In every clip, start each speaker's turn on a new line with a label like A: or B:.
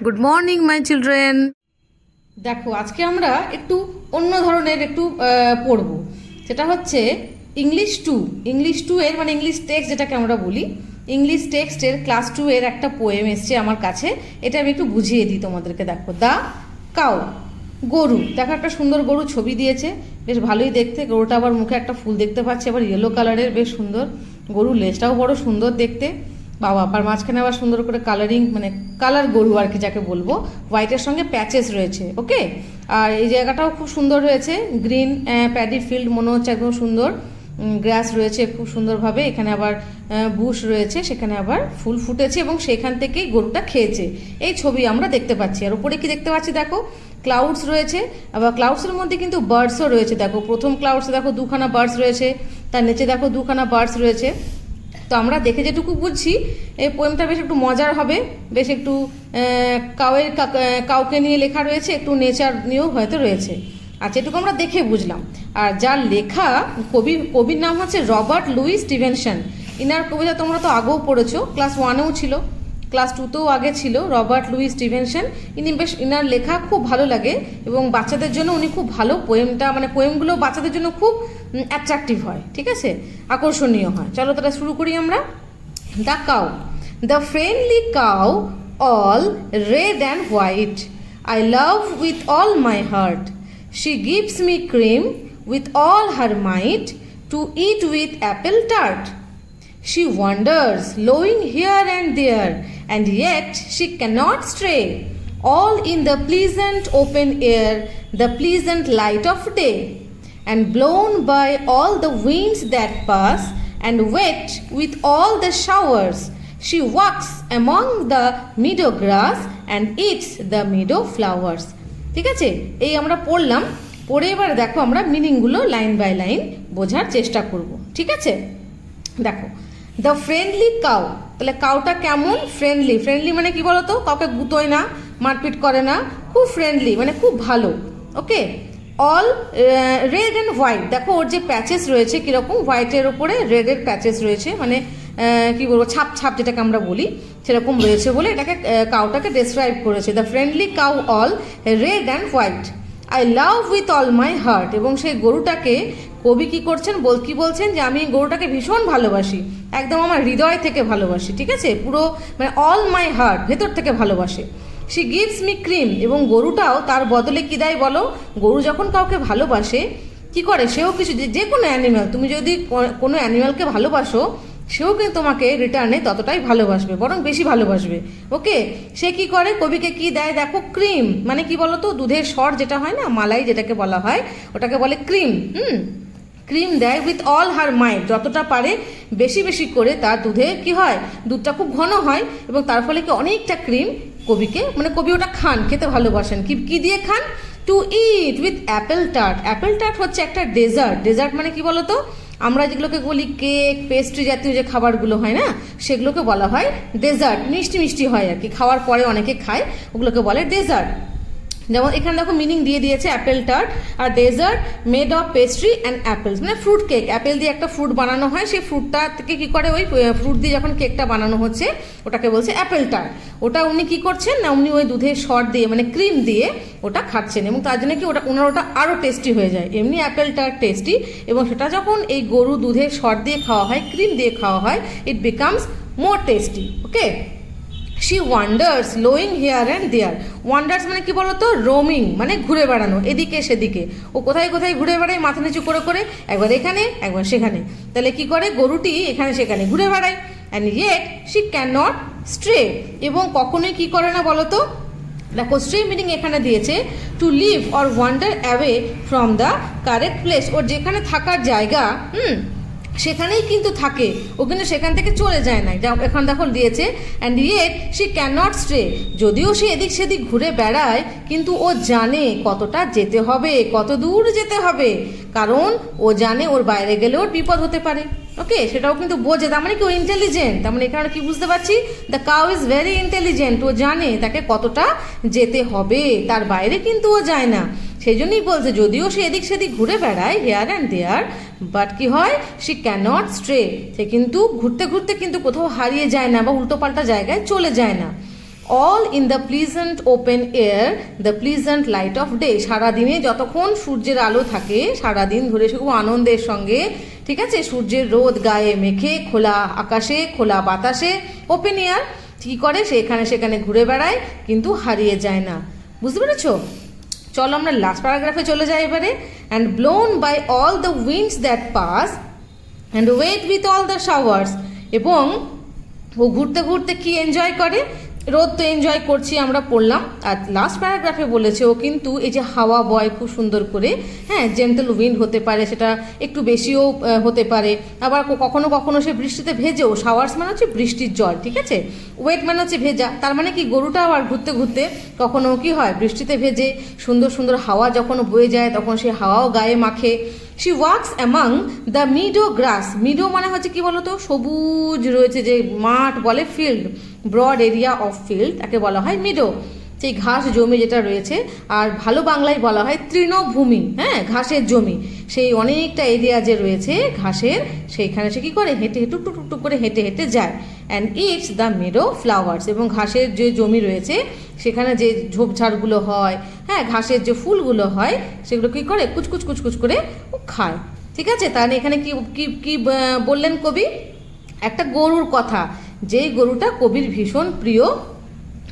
A: Good morning my children. দেখো আজকে আমরা একটু অন্য ধরনের একটু পড়ব, সেটা হচ্ছে ইংলিশ টু এর মানে ইংলিশ টেক্সট যেটাকে আমরা বলি, ইংলিশ টেক্সটের ক্লাস 2 এর একটা পোয়েম এসছে আমার কাছে। এটা আমি একটু বুঝিয়ে দিই তোমাদেরকে। দেখো, দ্য কাউ, গরু। দেখো একটা সুন্দর গরু ছবি দিয়েছে, বেশ ভালোই দেখতে। গরুটা আবার মুখে একটা ফুল দেখতে পাচ্ছি, আবার ইয়েলো কালারের, বেশ সুন্দর। গরুর লেজটাও বড় সুন্দর দেখতে, বাবা। আর মাঝখানে আবার সুন্দর করে কালারিং, মানে কালার গরু আর কি যাকে বলবো, হোয়াইটের সঙ্গে প্যাচেস রয়েছে। ওকে, আর এই জায়গাটাও খুব সুন্দর রয়েছে, গ্রিন প্যাডি ফিল্ড মনে হচ্ছে, একদম সুন্দর। গ্রাস রয়েছে খুব সুন্দরভাবে, এখানে আবার বুশ রয়েছে, সেখানে আবার ফুল ফুটেছে এবং সেখান থেকেই গরুটা খেয়েছে। এই ছবি আমরা দেখতে পাচ্ছি। আর উপরে কি দেখতে পাচ্ছি দেখো, ক্লাউডস রয়েছে। আবার ক্লাউডসের মধ্যে কিন্তু বার্ডসও রয়েছে। দেখো প্রথম ক্লাউডসে দেখো দুখানা বার্ডস রয়েছে, তার নিচে দেখো দুখানা বার্ডস রয়েছে। তো আমরা দেখে যেটুকু বুঝছি, এই পোয়েমটা বেশ একটু মজার হবে, বেশ একটু কাউকে নিয়ে লেখা রয়েছে, একটু নেচার নিয়েও হয়তো রয়েছে। আচ্ছা, এটুকু আমরা দেখে বুঝলাম। আর যার লেখা, কবির নাম হচ্ছে রবার্ট লুই স্টিভেনসন। ইনার কবিতা তোমরা তো আগেও পড়েছো, ক্লাস 1-এও ছিল, ক্লাস 2-তেও আগে ছিল। রবার্ট লুই স্টিভেনসন, ইনার লেখা খুব ভালো লাগে এবং বাচ্চাদের জন্য উনি খুব ভালো পোয়েমগুলো বাচ্চাদের জন্য খুব অ্যাট্রাকটিভ হয়, ঠিক আছে, আকর্ষণীয় হয়। চলো তাহলে শুরু করি আমরা। The cow, the friendly cow, all red and white, I love with all my heart, she gives me cream with all her might to eat with apple tart. She wanders, lowing here and there, and yet she cannot stray, all in the pleasant open air, the pleasant light of day, and blown by all the winds that pass, and wet with all the showers, she walks among the meadow grass and eats the meadow flowers. ঠিক আছে, এই আমরা পড়লাম। পড়ে এবার দেখো আমরা মিনিংগুলো line by line বোঝার চেষ্টা করব, ঠিক আছে। দেখো, দ্য ফ্রেন্ডলি কাউ, তাহলে কাউটা কেমন? ফ্রেন্ডলি। ফ্রেন্ডলি মানে কি বলতো, কাউকে গুতোয় না, মারপিট করে না, খুব ফ্রেন্ডলি মানে খুব ভালো। ওকে, অল রেড অ্যান্ড হোয়াইট, দেখো ওর যে প্যাচেস রয়েছে কীরকম, হোয়াইটের ওপরে রেডের প্যাচেস রয়েছে, মানে কি বলবো, ছাপ ছাপ যেটাকে আমরা বলি সেরকম রয়েছে বলে এটাকে কাউটাকে ডেসক্রাইব করেছে। The friendly cow all red and white, I love with all my heart. এবং সেই গরুটাকে কবি কি করছেন, কি বলছেন যে আমি গরুটাকে ভীষণ ভালোবাসি, একদম আমার হৃদয় থেকে ভালোবাসি, ঠিক আছে, পুরো মানে অল মাই হার্ট, ভেতর থেকে ভালোবাসে। শি গিভস মি ক্রিম, এবং গরুটাও তার বদলে কি দেয় বলো? গরু যখন কাউকে ভালোবাসে কি করে, সেও কিছু, যে কোনো অ্যানিম্যাল, তুমি যদি কোনো অ্যানিম্যালকে ভালোবাসো, সেও কিন্তু তোমাকে রিটার্নে ততটাই ভালোবাসবে, বরং বেশি ভালোবাসবে। ওকে, সে কি করে, কবিকে কি দেয় দেখো, ক্রিম। মানে কি বলো তো, দুধের স্বর যেটা হয় না, মালাই যেটাকে বলা হয়, ওটাকে বলে ক্রিম। ক্রিম দেয় উইথ অল হার মাইট, যতটা পারে বেশি বেশি করে তার দুধে কি হয়, দুধটা খুব ঘন হয় এবং তার ফলে কি অনেকটা ক্রিম কবিকে, মানে কবি ওটা খান, খেতে ভালোবাসেন। কি দিয়ে খান? To eat with apple tart. Apple tart হচ্ছে একটা ডেজার্ট। ডেজার্ট মানে কি বলো তো, আমরা যেগুলোকে বলি কেক, পেস্ট্রি জাতীয় যে খাবারগুলো হয় না, সেগুলোকে বলা হয় ডেজার্ট। মিষ্টি মিষ্টি হয় আর কি, খাওয়ার পরে অনেকে খায়, ওগুলোকে বলে ডেজার্ট। যেমন এখানে দেখো মিনিং দিয়ে দিয়েছে, অ্যাপেল টার্ট আর dessert made of pastry and apples, মানে ফ্রুট কেক। অ্যাপেল দিয়ে একটা ফ্রুট বানানো হয়, সেই ফ্রুটটা থেকে কি করে, ওই ফ্রুট দিয়ে যখন কেকটা বানানো হচ্ছে ওটাকে বলছে অ্যাপেল টার্ট। ওটা উনি কি করছেন না, উনি ওই দুধের সর দিয়ে মানে ক্রিম দিয়ে ওটা খাচ্ছেন এবং তার জন্য কি ওটা আরও টেস্টি হয়ে যায়। এমনি অ্যাপেল টার্ট টেস্টি, এবং সেটা যখন এই গরু দুধের সর দিয়ে খাওয়া হয়, ক্রিম দিয়ে খাওয়া হয়, it becomes more tasty. Okay, she wanders lowing here and there. Wanders মানে কি বলতো, রোমিং মানে ঘুরে বেড়ানো, এদিকে সেদিকে। ও কোথায় কোথায় ঘুরে বেড়ায়, মাথা নিচু করে করে, একবার এখানে একবার সেখানে। তাহলে কি করে, গরুটি এখানে সেখানে ঘুরে বেড়ায়। And yet she can not stray, এবং কখনোই কি করে না বলতো, দেখো স্ট্রে মিনিং এখানে দিয়েছে to leave or wander away from the correct place. ওর যেখানে থাকার জায়গা, সেখানেই কিন্তু থাকে, ও কিন্তু সেখান থেকে চলে যায় না। এখন দেখো দিয়েছে and yet she can not stray, যদিও সে এদিক সেদিক ঘুরে বেড়ায়, কিন্তু ও জানে কতটা যেতে হবে, কত দূর যেতে হবে, কারণ ও জানে ওর বাইরে গেলে ওর বিপদ হতে পারে। ওকে, সেটাও কিন্তু বোঝে, তার মানে কি ও ইন্টেলিজেন্ট। তার মানে এখানে কি বুঝতে পারছি, the cow is very intelligent. ও জানে তাকে কতটা যেতে হবে, তার বাইরে কিন্তু ও যায় না। সেই জন্যই বলছে যদিও সে এদিক সেদিক ঘুরে বেড়ায় হেয়ার অ্যান্ড দেয়ার, বাট কি হয়, শি ক্যানট স্ট্রে, সে কিন্তু ঘুরতে ঘুরতে কিন্তু কোথাও হারিয়ে যায় না বা উল্টোপাল্টা জায়গায় চলে যায় না। All in the pleasant open air the pleasant light off day. সারাদিনে যতক্ষণ সূর্যের আলো থাকে, সারাদিন ধরে সে খুব আনন্দের সঙ্গে, ঠিক আছে, সূর্যের রোদ গায়ে মেখে খোলা আকাশে খোলা বাতাসে ওপেন এয়ার কী করে, সে এখানে সেখানে ঘুরে বেড়ায় কিন্তু হারিয়ে যায় না। বুঝতে পেরেছো? চলো আমরা লাস্ট প্যারাগ্রাফে চলে যাই এবারে। And blown by all the winds that pass and wet with all the showers. এবং ও ঘুরতে ঘুরতে কি এনজয় করে, রোদ তো এনজয় করছি আমরা পড়লাম। আর লাস্ট প্যারাগ্রাফে বলেছে ও কিন্তু এই যে হাওয়া বয় খুব সুন্দর করে, হ্যাঁ, জেন্টল উইন্ড হতে পারে, সেটা একটু বেশিও হতে পারে, আবার কখনো কখনো সে বৃষ্টিতে ভেজেও। শাওয়ার্স মানে হচ্ছে বৃষ্টির জল, ঠিক আছে। ওয়েট মানে হচ্ছে ভেজা, তার মানে কি গরুটা আবার ঘুরতে ঘুরতে কখনো কি হয়, বৃষ্টিতে ভেজে, সুন্দর সুন্দর হাওয়া যখন বয়ে যায় তখন সে হাওয়াও গায়ে মাখে। She walks among the meadow grass. Meadow মানে হচ্ছে কি বলতো, সবুজ রয়েছে যে মাঠ বলে, field, broad area of field তাকে বলা হয় মিডো, সেই ঘাস জমি যেটা রয়েছে। আর ভালো বাংলায় বলা হয় তৃণভূমি, হ্যাঁ, ঘাসের জমি। সেই অনেকটা এরিয়া যে রয়েছে ঘাসের, সেইখানে সে কী করে, হেঁটে হেঁটে টুক টুক করে হেঁটে হেঁটে যায়। And it's the Meadow flowers. এবং ঘাসের যে জমি রয়েছে সেখানে যে ঝোপঝাড়গুলো হয়, হ্যাঁ, ঘাসের যে ফুলগুলো হয়, সেগুলো কী করে, কুচকুচ কুচকুচ করে ও খায়। ঠিক আছে, তাহলে এখানে কি কি কি বললেন কবি, একটা গরুর কথা, যেই গরুটা কবির ভীষণ প্রিয়,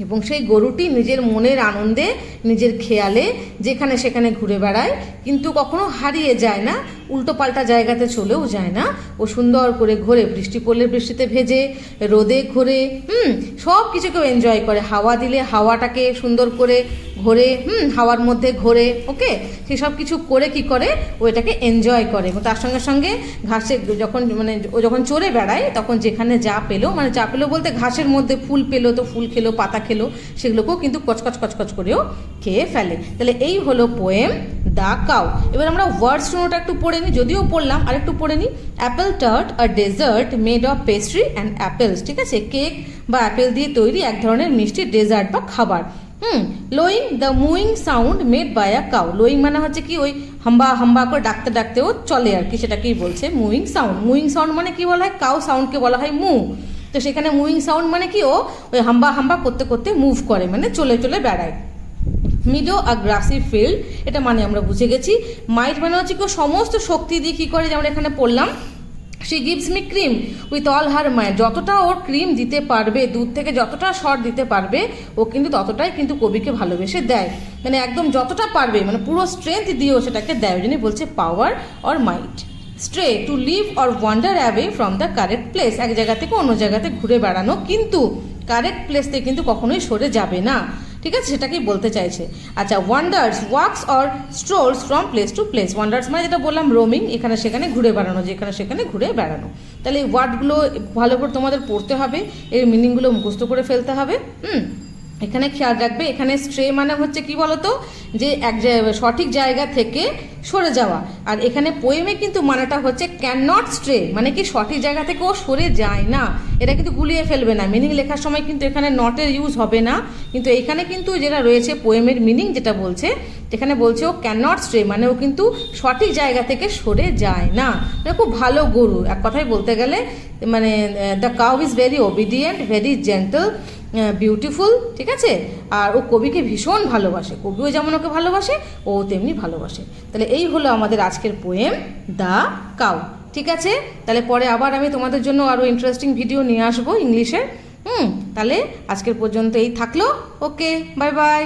A: এবং সেই গরুটি নিজের মনের আনন্দে, নিজের খেয়ালে যেখানে সেখানে ঘুরে বেড়ায়, কিন্তু কখনো হারিয়ে যায় না, উল্টো পাল্টা জায়গাতে চলেও যায় না। ও সুন্দর করে ঘোরে, বৃষ্টি পড়লে বৃষ্টিতে ভেজে, রোদে ঘোরে, সব কিছুকেও এনজয় করে। হাওয়া দিলে হাওয়াটাকে সুন্দর করে ঘোরে, হাওয়ার মধ্যে ঘোরে, ওকে, সেসব কিছু করে কি করে, ও এটাকে এনজয় করে। এবং তার সঙ্গে সঙ্গে ঘাসে যখন মানে ও যখন চড়ে বেড়ায় তখন যেখানে যা পেলো, মানে যা পেলো বলতে ঘাসের মধ্যে ফুল পেলো তো ফুল খেলো, পাতা খেলো, সেগুলোকেও কিন্তু কচকচ কচকচ করেও খেয়ে ফেলে। তাহলে এই হলো পোয়েম দ্য কাউ। এবার আমরা ওয়ার্ডস শুনোটা একটু পড়ে নিই, যদিও পড়লাম, আর একটু পড়ে নিই। Apple tart, a dessert made of pastry and apples. ঠিক আছে, কেক বা অ্যাপেল দিয়ে তৈরি এক ধরনের মিষ্টি ডেজার্ট বা খাবার। Lowing, the mooing sound made by a cow. Lowing মানে হচ্ছে কি, ওই হাম্বা হাম্বা করে ডাকতে ডাকতেও চলে আর কি, সেটাকেই বলছে মুইং সাউন্ড। মুইং সাউন্ড মানে কি বলা হয়, কাউ সাউন্ডকে বলা হয় মু। তো সেখানে মুইং সাউন্ড মানে কি, ও ওই হাম্বা হাম্বা করতে করতে মুভ করে, মানে চলে চলে বেড়ায়। মিডো আ গ্রাসি ফিল্ড, এটা মানে আমরা বুঝে গেছি। মাইট মানে হচ্ছে কেউ সমস্ত শক্তি দিয়ে কী করে, যেমন এখানে পড়লাম, she gives me cream with all her might. যতটা ওর ক্রিম দিতে পারবে, দুধ থেকে যতটা শর্ট দিতে পারবে, ও কিন্তু ততটাই কিন্তু কবিকে ভালোবেসে দেয়, মানে একদম যতটা পারবে, মানে পুরো স্ট্রেংথ দিয়েও সেটাকে দেয়। ওই জন্যই বলছে power or might. Stray, to leave or wander away from the correct place, এক জায়গা থেকে অন্য জায়গাতে ঘুরে বেড়ানো, কিন্তু কারেক্ট প্লেস থেকে কিন্তু কখনোই সরে যাবে না। ঠিক আছে, সেটাকেই বলতে চাইছে। আচ্ছা, wanders, walks or strolls from place to place. Wanders মানে যেটা বললাম রোমিং, এখানে সেখানে ঘুরে বেড়ানো, যেখানে সেখানে ঘুরে বেড়ানো। তাহলে এই ওয়ার্ডগুলো ভালো করে তোমাদের পড়তে হবে, এর মিনিংগুলো মুখস্থ করে ফেলতে হবে। এখানে খেয়াল রাখবে, এখানে স্ট্রে মানে হচ্ছে কি বলতো, যে এক সঠিক জায়গা থেকে সরে যাওয়া। আর এখানে পোয়েমে কিন্তু মানেটা হচ্ছে ক্যান নট স্ট্রে, মানে কি সঠিক জায়গা থেকে ও সরে যায় না। এটা কিন্তু গুলিয়ে ফেলবে না, মিনিং লেখার সময় কিন্তু এখানে নটের ইউজ হবে না। কিন্তু এইখানে কিন্তু যেটা রয়েছে পোয়েমের মিনিং যেটা বলছে, এখানে বলছে ও ক্যান নট স্ট্রে, মানে ও কিন্তু সঠিক জায়গা থেকে সরে যায় না। মানে খুব ভালো গরু, এক কথায় বলতে গেলে, মানে the cow is very obedient, very gentle, beautiful. ঠিক আছে, আর ও কবিকে ভীষণ ভালোবাসে, কবিও যেমন ওকে ভালোবাসে, ও তেমনি ভালোবাসে। তাহলে এই হলো আমাদের আজকের পোয়েম দ্য কাউ। ঠিক আছে, তাহলে পরে আবার আমি তোমাদের জন্য আরও ইন্টারেস্টিং ভিডিও নিয়ে আসবো ইংলিশের। তাহলে আজকের পর্যন্ত এই থাকলো। ওকে, বাই বাই।